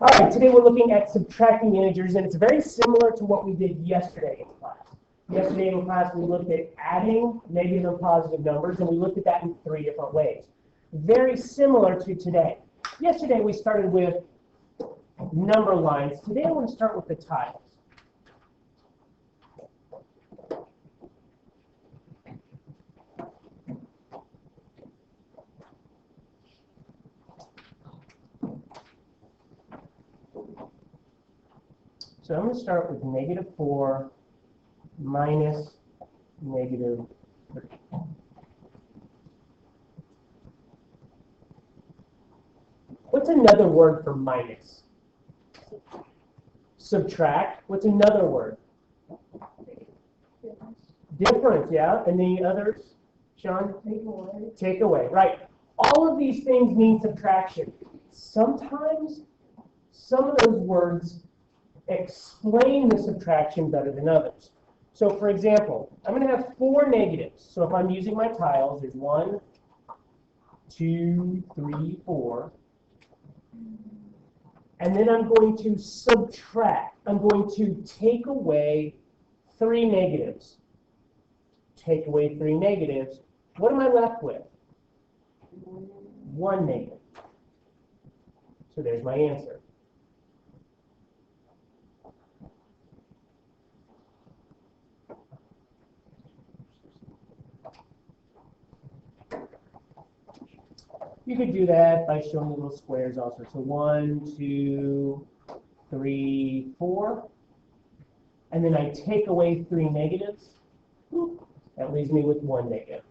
All right, today we're looking at subtracting integers, and it's very similar to what we did yesterday in class. Yesterday in class, we looked at adding negative and positive numbers, and we looked at that in 3 different ways. Very similar to today. Yesterday, we started with number lines. Today, I want to start with the tiles. So I'm going to start with -4 minus -3. What's another word for minus? Subtract. What's another word? Difference, yeah. And the others, Sean? Take away. Take away, right. All of these things mean subtraction. Sometimes some of those words explain the subtraction better than others. So for example, I'm going to have 4 negatives. So if I'm using my tiles, there's 1, 2, 3, 4. And then I'm going to subtract. I'm going to take away 3 negatives. Take away 3 negatives. What am I left with? 1 negative. So there's my answer. You could do that by showing little squares also. So 1, 2, 3, 4. And then I take away 3 negatives. That leaves me with 1 negative.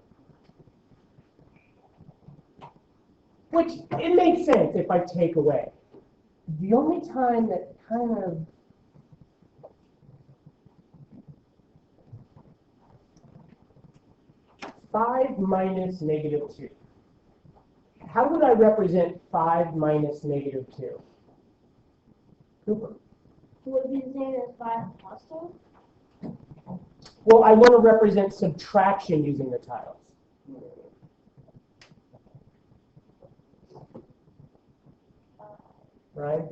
Which, it makes sense if I take away. The only time that kind of (5 minus -2). How would I represent 5 minus -2? Cooper. Would be the same as 5 plus 2? Well, I want to represent subtraction using the tiles. Right?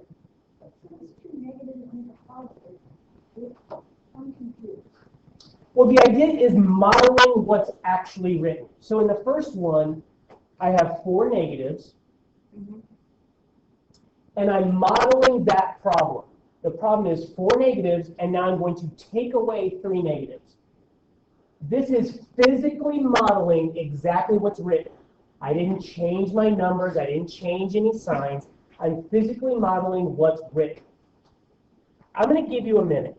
I'm confused. Well, the idea is modeling what's actually written. So in the first one, I have 4 negatives, and I'm modeling that problem. The problem is 4 negatives, and now I'm going to take away 3 negatives. This is physically modeling exactly what's written. I didn't change my numbers. I didn't change any signs. I'm physically modeling what's written. I'm going to give you a minute.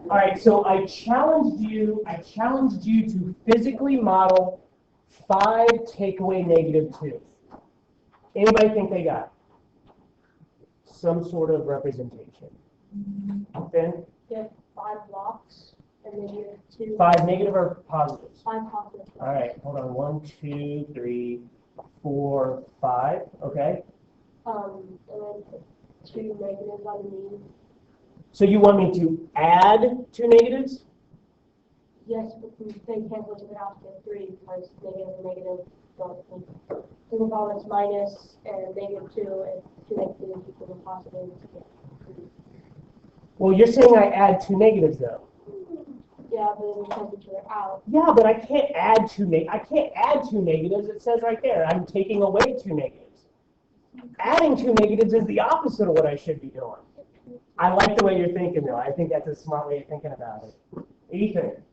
All right, so I challenged you to physically model 5 take away -2. Anybody think they got some sort of representation? Ben? You have 5 blocks, and then you have 2. 5 negative or positives? 5 positive. All right, hold on. 1, 2, 3, 4, 5. Okay. And then 2 negatives underneath. So you want me to add 2 negatives? Yes, but they cancel each other out to get 3 because negative and negative don't. Single column is minus and -2, and 2 negatives equal to positive. Well, you're saying I add 2 negatives though. Yeah, but then we cancel each other out. Yeah, but I can't add 2 negatives. It says right there. I'm taking away 2 negatives. Adding 2 negatives is the opposite of what I should be doing. I like the way you're thinking, though. I think that's a smart way of thinking about it. Ethan.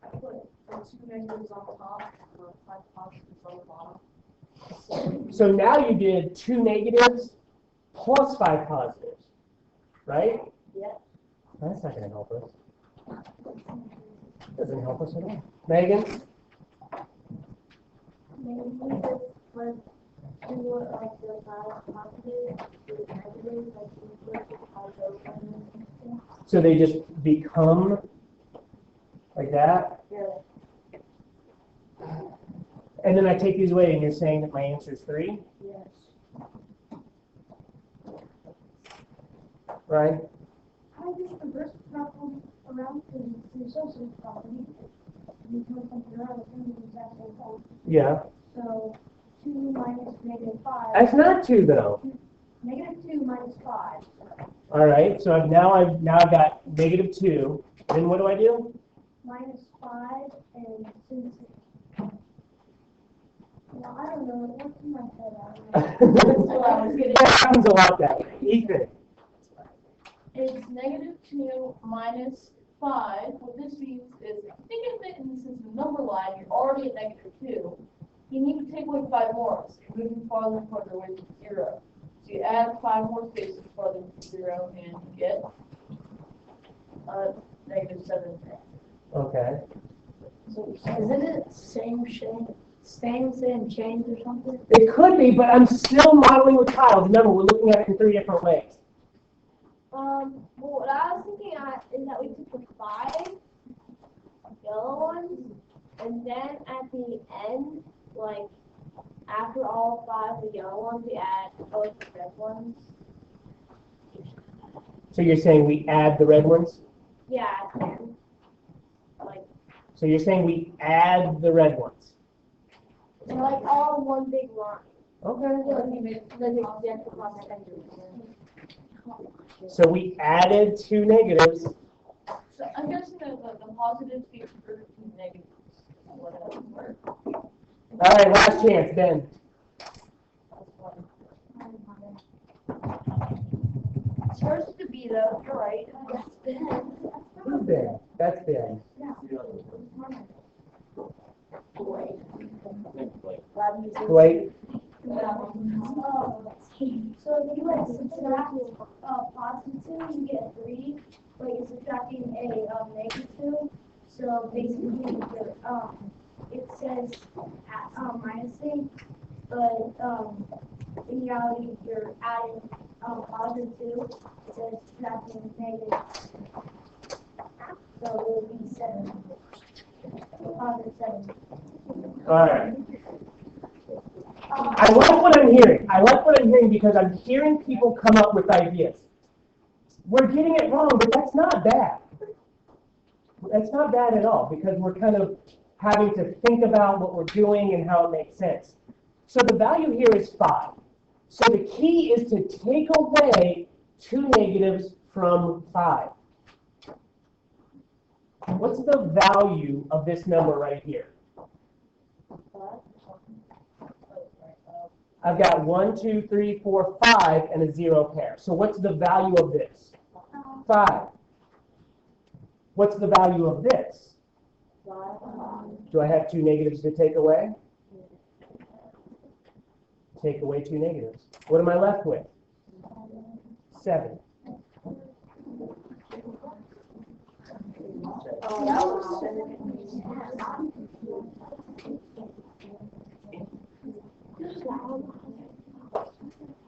I put 2 negatives on top and 5 positives on the bottom. So now you did 2 negatives plus 5 positives, right? Yeah. That's not going to help us. Doesn't help us at all. Megan? Maybe was to like the 5 positive, the negative, like you flip it over. So they just become like that? Yeah. And then I take these away, and you're saying that my answer is 3? Yes. Right? I just reverse the problem around to the associative property. You turn something around and the exact same problem. Yeah. So 2 minus negative 5. That's not 2 though. Negative 2 minus 5. All right, so I've got negative 2. Then what do I do? Minus 5, and since, well, I don't know, what's in my head? That happens a lot that way. Ethan. It's negative 2 minus 5. What this means is, think of it in the sense of number line, you're already at negative 2. You need to take away 5 more, so you're moving farther and farther away from 0. So you add 5 more spaces farther from 0, and you get negative 7. Okay. So isn't it same change or something? It could be, but I'm still modeling with tiles. Remember, we're looking at it in 3 different ways. Well, what I was thinking is that we took the 5 yellow ones, and then at the end, like, after all 5 of the yellow ones, we add both the red ones. So you're saying we add the red ones? Yeah, and, like, So you're saying we add the red ones? they're like all one big line. Okay. So So we added 2 negatives. So I'm guessing that the positives get converted to negatives. Whatever. All right, last chance, Ben. It's supposed to be though, you're right. Who's Ben? That's Ben. Blake. So if you like subtract positive 2, you get 3. But you're subtracting a negative 2. So basically, it says minusing, but in reality, you're adding positive 2. It says subtracting negative. So it will be 7. Positive 7. All right. I like what I'm hearing. I like what I'm hearing because I'm hearing people come up with ideas. We're getting it wrong, but that's not bad. That's not bad at all because we're kind of having to think about what we're doing and how it makes sense. So the value here is 5. So the key is to take away 2 negatives from 5. What's the value of this number right here? I've got 1, 2, 3, 4, 5, and a 0 pair. So what's the value of this? 5. What's the value of this? Do I have 2 negatives to take away? Take away 2 negatives. What am I left with? 7.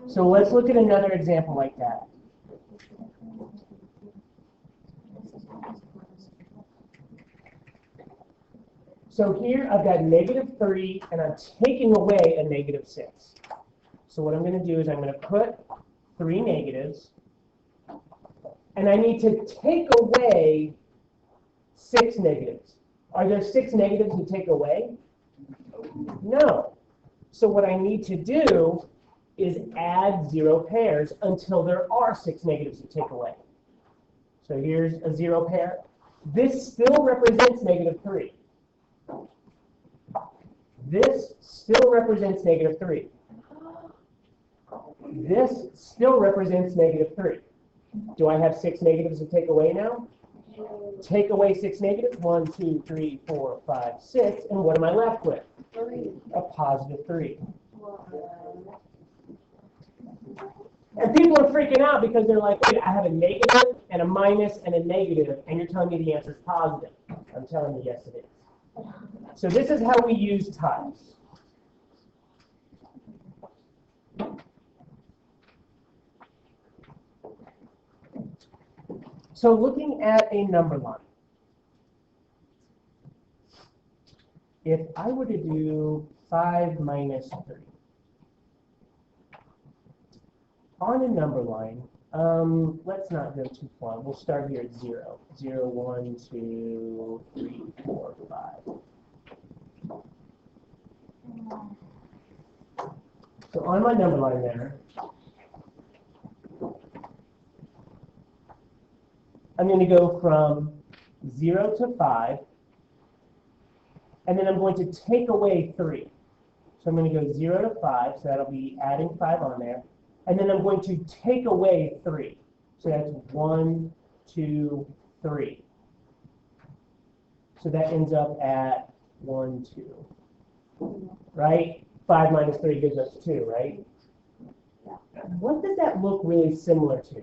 So let's look at another example like that. So here I've got negative 3 and I'm taking away a negative 6. So what I'm going to do is I'm going to put 3 negatives and I need to take away 6 negatives. Are there 6 negatives to take away? No. So what I need to do is add 0 pairs until there are 6 negatives to take away. So here's a 0 pair. This still represents negative 3. This still represents negative 3. This still represents negative 3. Do I have 6 negatives to take away now? Take away 6 negatives. 1, 2, 3, 4, 5, 6. And what am I left with? 3. A positive 3. And people are freaking out because they're like, wait, I have a negative and a minus and a negative, and you're telling me the answer is positive. I'm telling you, yes, it is. So this is how we use tiles. So looking at a number line, if I were to do 5 minus 3, on a number line, let's not go too far. We'll start here at 0. 0, 1, 2, 3, 4, 5. So on my number line there, I'm going to go from 0 to 5, and then I'm going to take away 3. So I'm going to go 0 to 5, so that'll be adding 5 on there. And then I'm going to take away 3. So that's 1, 2, 3. So that ends up at 1, 2. Right? 5 minus 3 gives us 2, right? What does that look really similar to?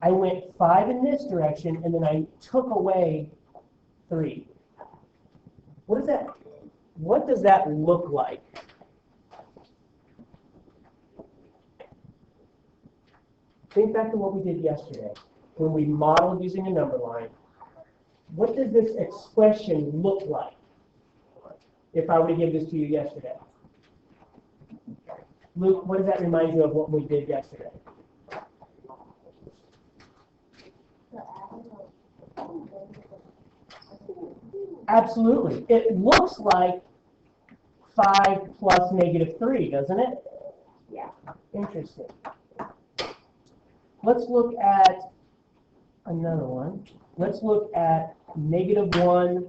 I went 5 in this direction, and then I took away 3. What does that look like? Think back to what we did yesterday when we modeled using a number line. What does this expression look like if I were to give this to you yesterday? Luke, what does that remind you of what we did yesterday? Absolutely. It looks like 5 plus negative 3, doesn't it? Yeah. Interesting. Let's look at another one. Let's look at negative 1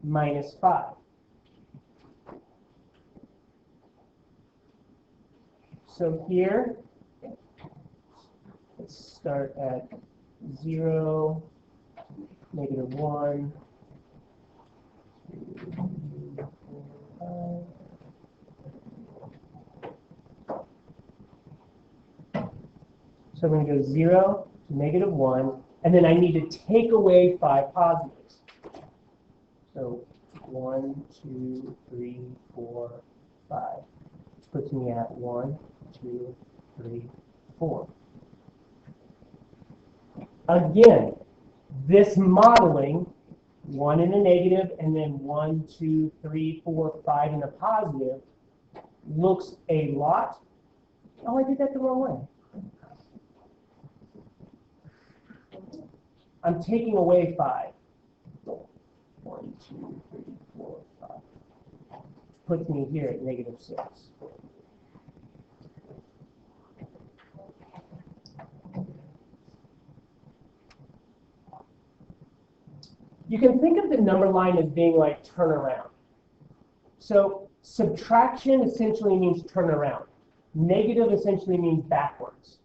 minus 5. So here, let's start at 0, negative 1, 2, 3, 4, 5. So I'm going to go 0 to negative 1, and then I need to take away 5 positives. So 1, 2, 3, 4, 5. Which puts me at 1, 2, 3, 4. Again, this modeling, 1 in the negative and then 1, 2, 3, 4, 5 in the positive, looks a lot. Oh, I did that the wrong way. I'm taking away 5. 1, 2, 3, 4, 5. Puts me here at negative 6. You can think of the number line as being like turn around. So subtraction essentially means turn around. Negative essentially means backwards.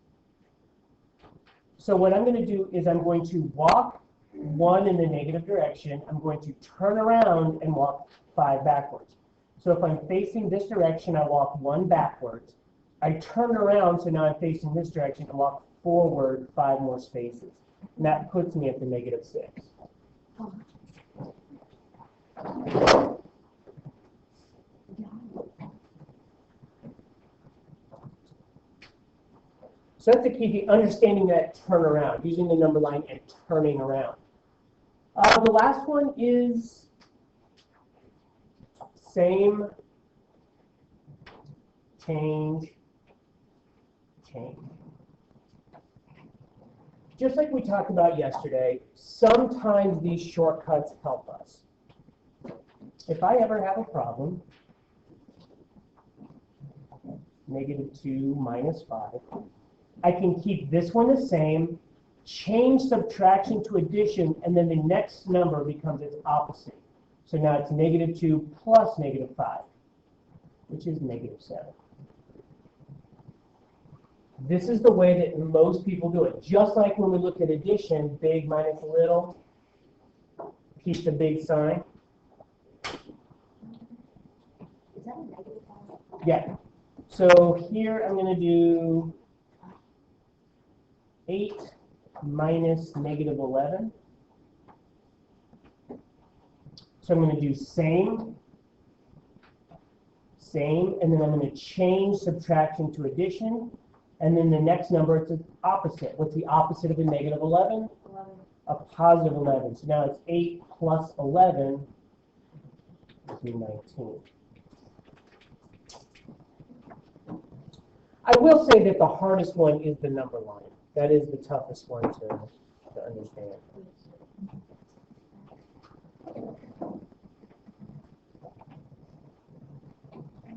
So what I'm going to do is I'm going to walk 1 in the negative direction. I'm going to turn around and walk 5 backwards. So if I'm facing this direction, I walk 1 backwards. I turn around, so now I'm facing this direction, and walk forward 5 more spaces. And that puts me at the negative 6. So that's the key to understanding that turnaround, using the number line and turning around. The last one is same, change, change. Just like we talked about yesterday, sometimes these shortcuts help us. If I ever have a problem, negative 2 minus 5, I can keep this one the same, change subtraction to addition, and then the next number becomes its opposite. So now it's negative 2 plus negative 5, which is negative 7. This is the way that most people do it. Just like when we look at addition, big minus little, keep the big sign. Is that a negative 5? Yeah. So here I'm going to do 8 minus negative 11. So I'm going to do same, and then I'm going to change subtraction to addition. And then the next number, it's the opposite. What's the opposite of a negative 11? 11. A positive 11. So now it's 8 plus 11 is 19. I will say that the hardest one is the number line. That is the toughest one to understand.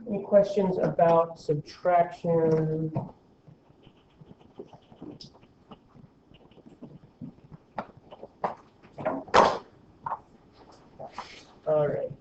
Any questions about subtraction? All right.